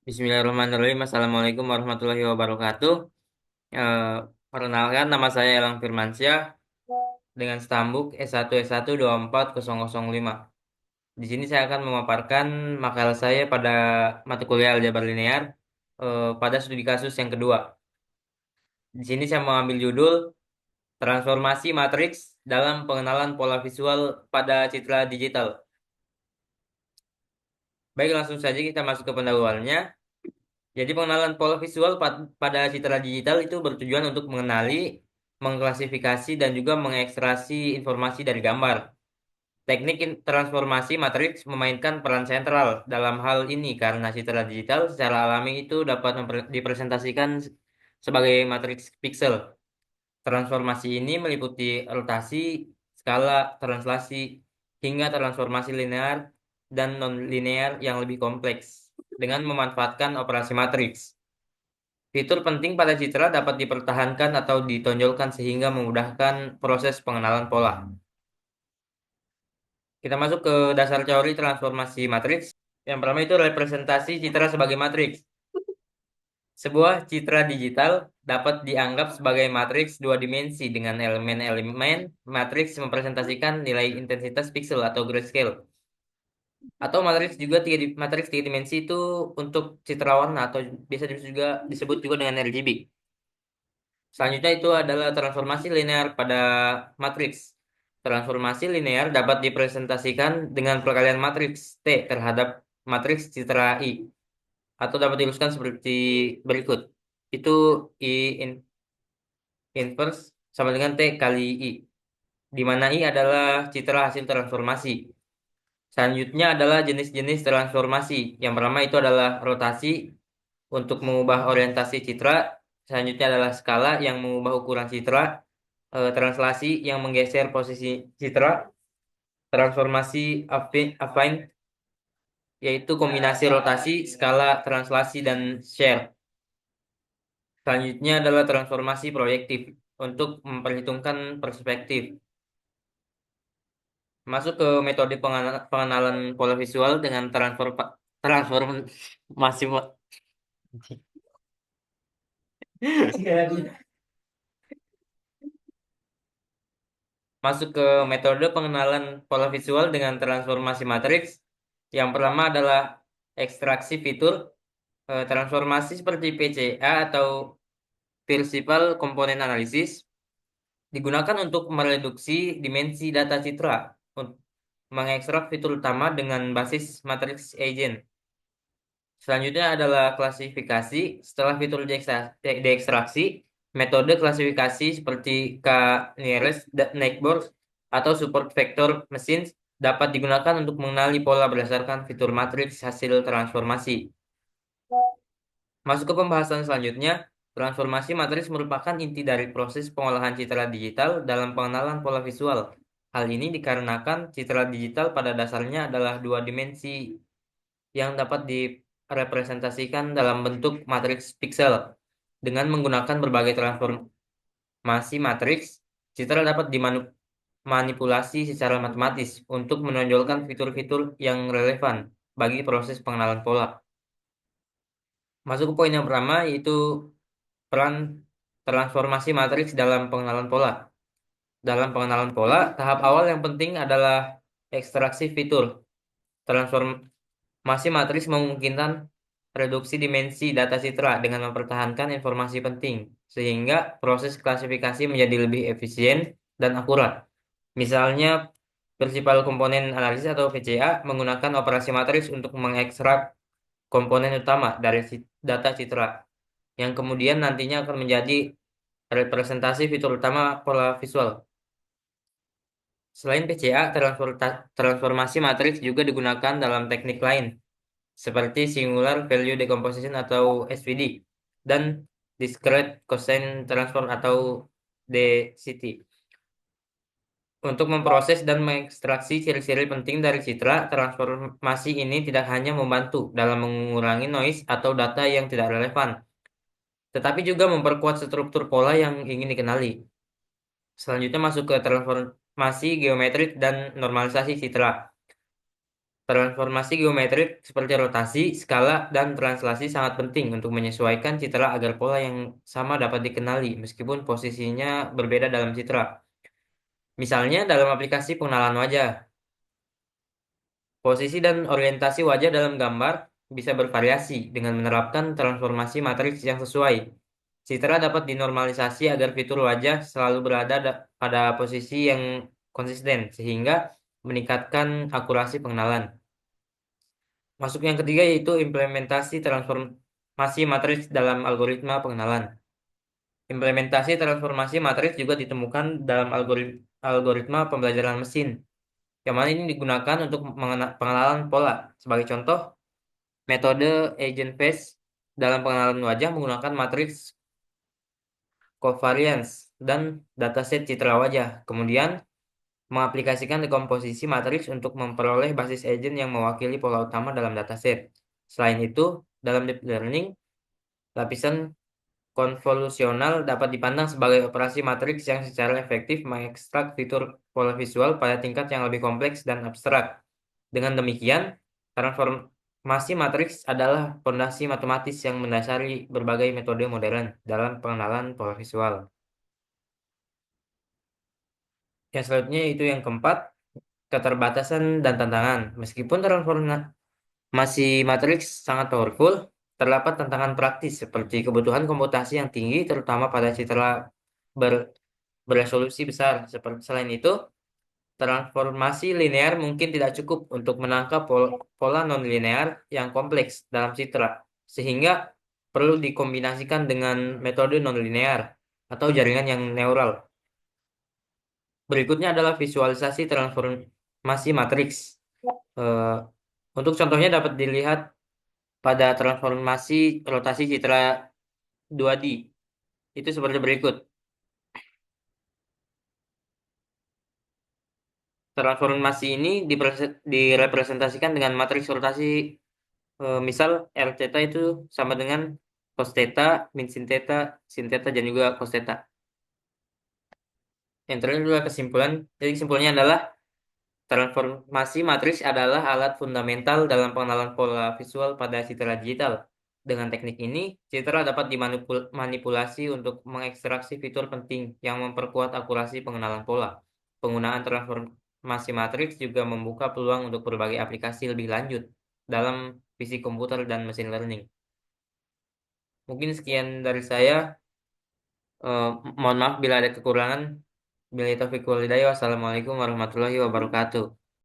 Bismillahirrahmanirrahim. Assalamualaikum warahmatullahi wabarakatuh. Eh, Perkenalkan, nama saya Elang Firmansyah dengan stambuk S1S1 24005. Di sini saya akan memaparkan makalah saya pada mata kuliah aljabar linear pada studi kasus yang kedua. Di sini saya mengambil judul Transformasi Matriks dalam Pengenalan Pola Visual pada Citra Digital. Baik, langsung saja kita masuk ke pendahuluannya. Jadi pengenalan pola visual pada citra digital itu bertujuan untuk mengenali, mengklasifikasi, dan juga mengekstraksi informasi dari gambar. Teknik transformasi matriks memainkan peran sentral dalam hal ini karena citra digital secara alami itu dapat dipresentasikan sebagai matriks pixel. Transformasi ini meliputi rotasi, skala, translasi, hingga transformasi linear dan non-linear yang lebih kompleks dengan memanfaatkan operasi matriks. Fitur penting pada citra dapat dipertahankan atau ditonjolkan sehingga memudahkan proses pengenalan pola. Kita masuk ke dasar teori transformasi matriks. Yang pertama itu representasi citra sebagai matriks. Sebuah citra digital dapat dianggap sebagai matriks dua dimensi dengan elemen-elemen matriks mempresentasikan nilai intensitas pixel atau grayscale. Atau matriks tiga dimensi itu untuk citra warna atau biasa disebut juga dengan RGB. Selanjutnya itu adalah transformasi linear pada matriks. Transformasi linear dapat dipresentasikan dengan perkalian matriks T terhadap matriks citra I atau dapat dirumuskan seperti berikut. Itu I inverse sama dengan T kali I, di mana I adalah citra hasil transformasi. Selanjutnya adalah jenis-jenis transformasi. Yang pertama itu adalah rotasi untuk mengubah orientasi citra. Selanjutnya adalah skala yang mengubah ukuran citra, translasi yang menggeser posisi citra, transformasi affine yaitu kombinasi rotasi, skala, translasi, dan share. Selanjutnya adalah transformasi proyektif untuk memperhitungkan perspektif. Masuk ke metode pengenalan pola visual dengan transformasi. Masuk ke metode pengenalan pola visual dengan transformasi matriks. Yang pertama adalah ekstraksi fitur. Transformasi seperti PCA atau Principal Component Analysis digunakan untuk mereduksi dimensi data citra, mengekstrak fitur utama dengan basis matriks agent. Selanjutnya adalah klasifikasi. Setelah fitur diekstraksi, metode klasifikasi seperti K-nearest neighbors atau support vector machines dapat digunakan untuk mengenali pola berdasarkan fitur matriks hasil transformasi. Masuk ke pembahasan selanjutnya, transformasi matriks merupakan inti dari proses pengolahan citra digital dalam pengenalan pola visual. Hal ini dikarenakan citra digital pada dasarnya adalah dua dimensi yang dapat direpresentasikan dalam bentuk matriks pixel. Dengan menggunakan berbagai transformasi matriks, citra dapat dimanipulasi secara matematis untuk menonjolkan fitur-fitur yang relevan bagi proses pengenalan pola. Masuk ke poin yang pertama, yaitu peran transformasi matriks dalam pengenalan pola. Dalam pengenalan pola, tahap awal yang penting adalah ekstraksi fitur. Transformasi matriks memungkinkan reduksi dimensi data citra dengan mempertahankan informasi penting, sehingga proses klasifikasi menjadi lebih efisien dan akurat. Misalnya, Principal Component Analysis atau PCA menggunakan operasi matriks untuk mengekstrak komponen utama dari data citra, yang kemudian nantinya akan menjadi representasi fitur utama pola visual. Selain PCA, transformasi matriks juga digunakan dalam teknik lain, seperti Singular Value Decomposition atau SVD, dan Discrete Cosine Transform atau DCT. Untuk memproses dan mengekstraksi ciri-ciri penting dari citra, transformasi ini tidak hanya membantu dalam mengurangi noise atau data yang tidak relevan, tetapi juga memperkuat struktur pola yang ingin dikenali. Selanjutnya masuk ke transformasi geometrik dan normalisasi citra. Transformasi geometrik seperti rotasi, skala, dan translasi sangat penting untuk menyesuaikan citra agar pola yang sama dapat dikenali meskipun posisinya berbeda dalam citra. Misalnya dalam aplikasi pengenalan wajah, posisi dan orientasi wajah dalam gambar bisa bervariasi dengan menerapkan transformasi matriks yang sesuai. Citra dapat dinormalisasi agar fitur wajah selalu berada pada posisi yang konsisten sehingga meningkatkan akurasi pengenalan. Masuk yang ketiga yaitu implementasi transformasi matriks dalam algoritma pengenalan. Implementasi transformasi matriks juga ditemukan dalam algoritma pembelajaran mesin, yang mana ini digunakan untuk pengenalan pola. Sebagai contoh, metode agent face dalam pengenalan wajah menggunakan matriks covariance dan dataset citra wajah. Kemudian, mengaplikasikan dekomposisi matriks untuk memperoleh basis agent yang mewakili pola utama dalam dataset. Selain itu, dalam deep learning, lapisan konvolusional dapat dipandang sebagai operasi matriks yang secara efektif mengekstrak fitur pola visual pada tingkat yang lebih kompleks dan abstrak. Dengan demikian, transformasi matriks adalah fondasi matematis yang mendasari berbagai metode modern dalam pengenalan pola visual. Yang selanjutnya itu yang keempat, keterbatasan dan tantangan. Meskipun transformasi matriks sangat powerful, terdapat tantangan praktis seperti kebutuhan komputasi yang tinggi terutama pada citra ber- beresolusi besar. Selain itu, transformasi linear mungkin tidak cukup untuk menangkap pola nonlinear yang kompleks dalam citra, sehingga perlu dikombinasikan dengan metode nonlinear atau jaringan yang neural. Berikutnya adalah visualisasi transformasi matriks. Eh, untuk contohnya dapat dilihat pada transformasi rotasi citra 2D. Itu seperti berikut. Transformasi ini direpresentasikan dengan matriks rotasi, misal R theta itu sama dengan cos theta, min sin theta, dan juga cos theta. Yang terakhir adalah kesimpulan. Jadi kesimpulannya adalah transformasi matriks adalah alat fundamental dalam pengenalan pola visual pada citra digital. Dengan teknik ini, citra dapat dimanipulasi untuk mengekstraksi fitur penting yang memperkuat akurasi pengenalan pola. Penggunaan transformasi matriks juga membuka peluang untuk berbagai aplikasi lebih lanjut dalam fisik komputer dan machine learning. Mungkin sekian dari saya. Eh, Mohon maaf bila ada kekurangan. Bila taufiq wal hidayah. Wassalamualaikum warahmatullahi wabarakatuh.